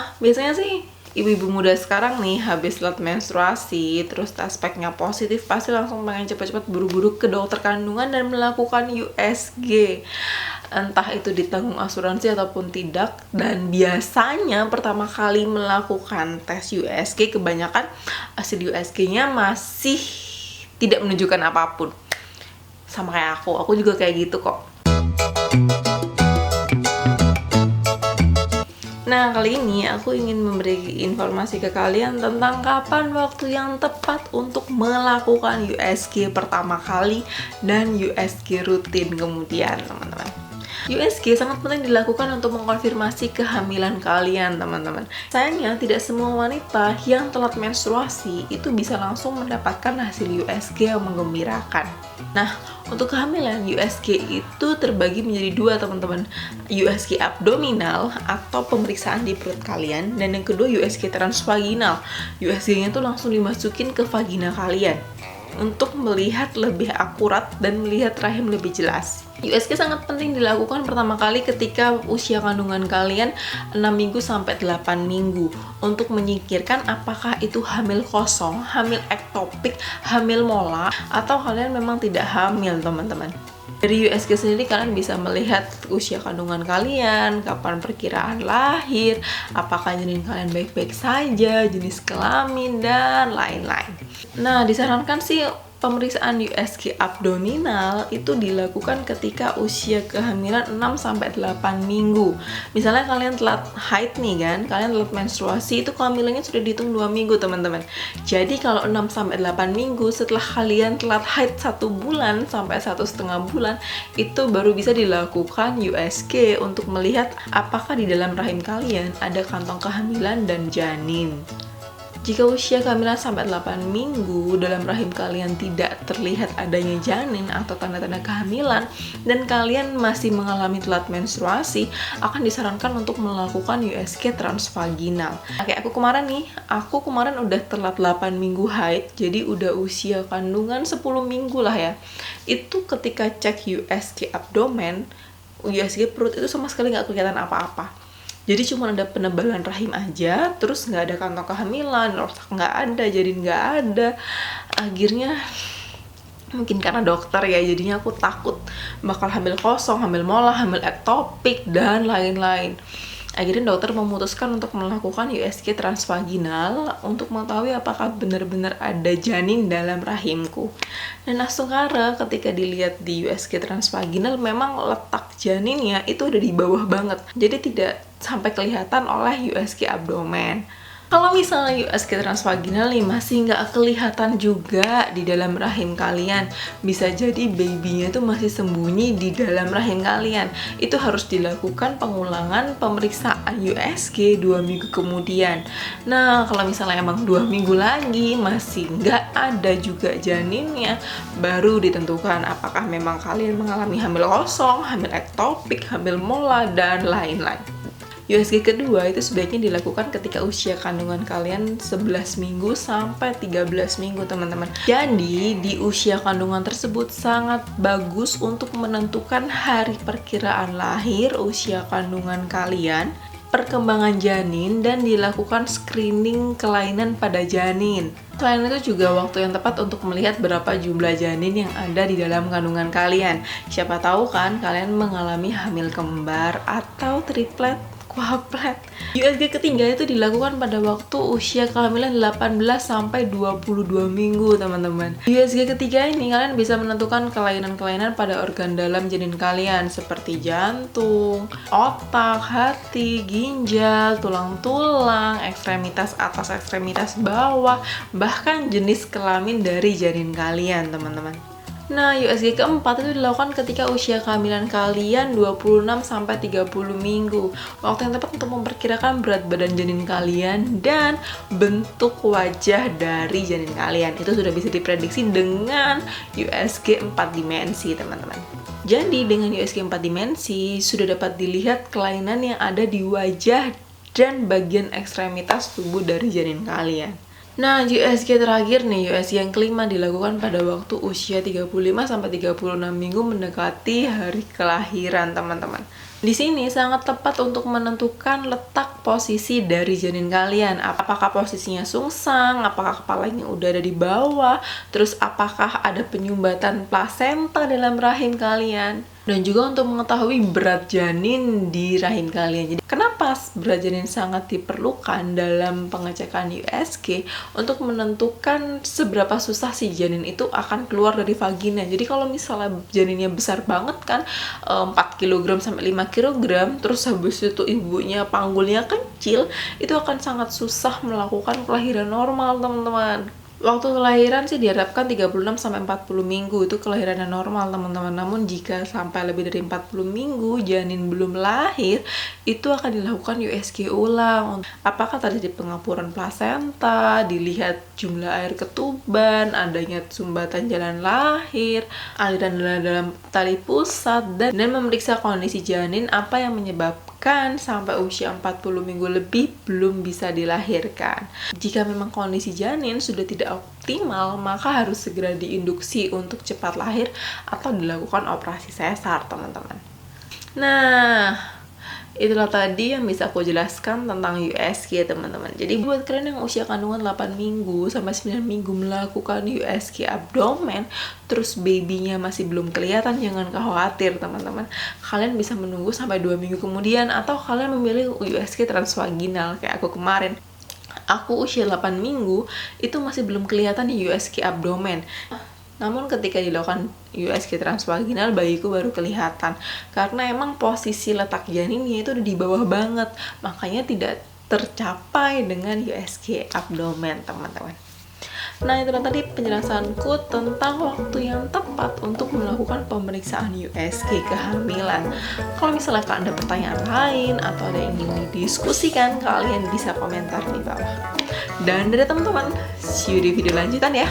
Nah, biasanya sih ibu-ibu muda sekarang nih habis lihat menstruasi, terus aspeknya positif, pasti langsung pengen cepet-cepet buru-buru ke dokter kandungan dan melakukan USG. Entah itu ditanggung asuransi ataupun tidak. Dan biasanya pertama kali melakukan tes USG, kebanyakan hasil USG-nya masih tidak menunjukkan apapun. Sama kayak aku juga kayak gitu kok. Nah, kali ini aku ingin memberi informasi ke kalian tentang kapan waktu yang tepat untuk melakukan USG pertama kali dan USG rutin kemudian, teman-teman. USG sangat penting dilakukan untuk mengkonfirmasi kehamilan kalian, teman-teman. Sayangnya, tidak semua wanita yang telat menstruasi itu bisa langsung mendapatkan hasil USG yang menggembirakan. Nah, untuk kehamilan, USG itu terbagi menjadi dua, teman-teman. USG abdominal atau pemeriksaan di perut kalian, dan yang kedua USG transvaginal. USG-nya itu langsung dimasukin ke vagina kalian untuk melihat lebih akurat dan melihat rahim lebih jelas. USG sangat penting dilakukan pertama kali ketika usia kandungan kalian 6 minggu sampai 8 minggu untuk menyingkirkan apakah itu hamil kosong, hamil ektopik, hamil mola, atau kalian memang tidak hamil, teman-teman. Dari USG sendiri kalian bisa melihat usia kandungan kalian, kapan perkiraan lahir, apakah janin kalian baik-baik saja, jenis kelamin, dan lain-lain. Nah, disarankan sih pemeriksaan USG abdominal itu dilakukan ketika usia kehamilan 6-8 minggu. Misalnya kalian telat haid nih kan, kalian telat menstruasi, itu kehamilannya sudah dihitung 2 minggu, teman-teman. Jadi kalau 6-8 minggu setelah kalian telat haid 1 bulan sampai 1,5 bulan, itu baru bisa dilakukan USG untuk melihat apakah di dalam rahim kalian ada kantong kehamilan dan janin. Jika usia kehamilan sampai 8 minggu dalam rahim kalian tidak terlihat adanya janin atau tanda-tanda kehamilan dan kalian masih mengalami telat menstruasi, akan disarankan untuk melakukan USG transvaginal. Kayak aku kemarin udah telat 8 minggu haid, jadi udah usia kandungan 10 minggu lah ya. Itu ketika cek USG abdomen, USG perut itu sama sekali nggak kelihatan apa-apa. Jadi cuma ada penebalan rahim aja, terus nggak ada kantong kehamilan, otak nggak ada, janin nggak ada. Akhirnya mungkin karena dokter ya, jadinya aku takut bakal hamil kosong, hamil mola, hamil ektopik, dan lain-lain. Akhirnya dokter memutuskan untuk melakukan USG transvaginal untuk mengetahui apakah benar-benar ada janin dalam rahimku. Dan asungkara ketika dilihat di USG transvaginal memang letak janinnya itu udah di bawah banget. Jadi tidak sampai kelihatan oleh USG abdomen. Kalau misalnya USG transvaginal nih masih nggak kelihatan juga di dalam rahim kalian, bisa jadi babynya itu masih sembunyi di dalam rahim kalian. Itu harus dilakukan pengulangan pemeriksaan USG 2 minggu kemudian. Nah, kalau misalnya emang 2 minggu lagi masih nggak ada juga janinnya, baru ditentukan apakah memang kalian mengalami hamil kosong, hamil ektopik, hamil mola, dan lain-lain. USG kedua itu sebaiknya dilakukan ketika usia kandungan kalian 11 minggu sampai 13 minggu, teman-teman. Jadi, di usia kandungan tersebut sangat bagus untuk menentukan hari perkiraan lahir, usia kandungan kalian, perkembangan janin, dan dilakukan screening kelainan pada janin. Selain itu juga waktu yang tepat untuk melihat berapa jumlah janin yang ada di dalam kandungan kalian. Siapa tahu kan kalian mengalami hamil kembar atau triplet, kuadruplet. USG ketiga itu dilakukan pada waktu usia kehamilan 18 sampai 22 minggu, teman-teman. Di USG ketiga ini kalian bisa menentukan kelainan-kelainan pada organ dalam janin kalian seperti jantung, otak, hati, ginjal, tulang-tulang, ekstremitas atas, ekstremitas bawah, bahkan jenis kelamin dari janin kalian, teman-teman. Nah, USG keempat itu dilakukan ketika usia kehamilan kalian 26-30 minggu. Waktu yang tepat untuk memperkirakan berat badan janin kalian dan bentuk wajah dari janin kalian. Itu sudah bisa diprediksi dengan USG 4 dimensi, teman-teman. Jadi, dengan USG 4 dimensi, sudah dapat dilihat kelainan yang ada di wajah dan bagian ekstremitas tubuh dari janin kalian. Nah, USG terakhir nih, USG yang kelima dilakukan pada waktu usia 35-36 minggu mendekati hari kelahiran, teman-teman. Di sini sangat tepat untuk menentukan letak posisi dari janin kalian. Apakah posisinya sungsang, apakah kepalanya udah ada di bawah, terus apakah ada penyumbatan plasenta dalam rahim kalian. Dan juga untuk mengetahui berat janin di rahim kalian. Jadi kenapa berat janin sangat diperlukan dalam pengecekan USG untuk menentukan seberapa susah si janin itu akan keluar dari vagina. Jadi kalau misalnya janinnya besar banget kan, 4 kg sampai 5 kg, terus habis itu ibunya panggulnya kecil, itu akan sangat susah melakukan kelahiran normal, teman-teman. Waktu kelahiran sih diharapkan 36 sampai 40 minggu, itu kelahiran yang normal, teman-teman. Namun jika sampai lebih dari 40 minggu janin belum lahir, itu akan dilakukan USG ulang. Apakah terjadi pengapuran plasenta, dilihat jumlah air ketuban, adanya sumbatan jalan lahir, aliran darah dalam tali pusat, dan memeriksa kondisi janin apa yang menyebabkan sampai usia 40 minggu lebih belum bisa dilahirkan. Jika memang kondisi janin sudah tidak optimal, maka harus segera diinduksi untuk cepat lahir atau dilakukan operasi sesar, teman-teman. Nah, itulah tadi yang bisa aku jelaskan tentang USG, teman-teman. Jadi buat kalian yang usia kandungan 8 minggu sampai 9 minggu melakukan USG abdomen, terus babynya masih belum kelihatan, jangan khawatir, teman-teman. Kalian bisa menunggu sampai 2 minggu kemudian, atau kalian memilih USG transvaginal kayak aku kemarin. Aku usia 8 minggu itu masih belum kelihatan di USG abdomen. Namun ketika dilakukan USG transvaginal, bayiku baru kelihatan. Karena emang posisi letak janinnya itu di bawah banget. Makanya tidak tercapai dengan USG abdomen, teman-teman. Nah, itu tadi penjelasanku tentang waktu yang tepat untuk melakukan pemeriksaan USG kehamilan. Kalau misalnya kalian ada pertanyaan lain atau ada yang ingin didiskusikan, kalian bisa komentar di bawah. Dan dari teman-teman, see you di video lanjutan ya.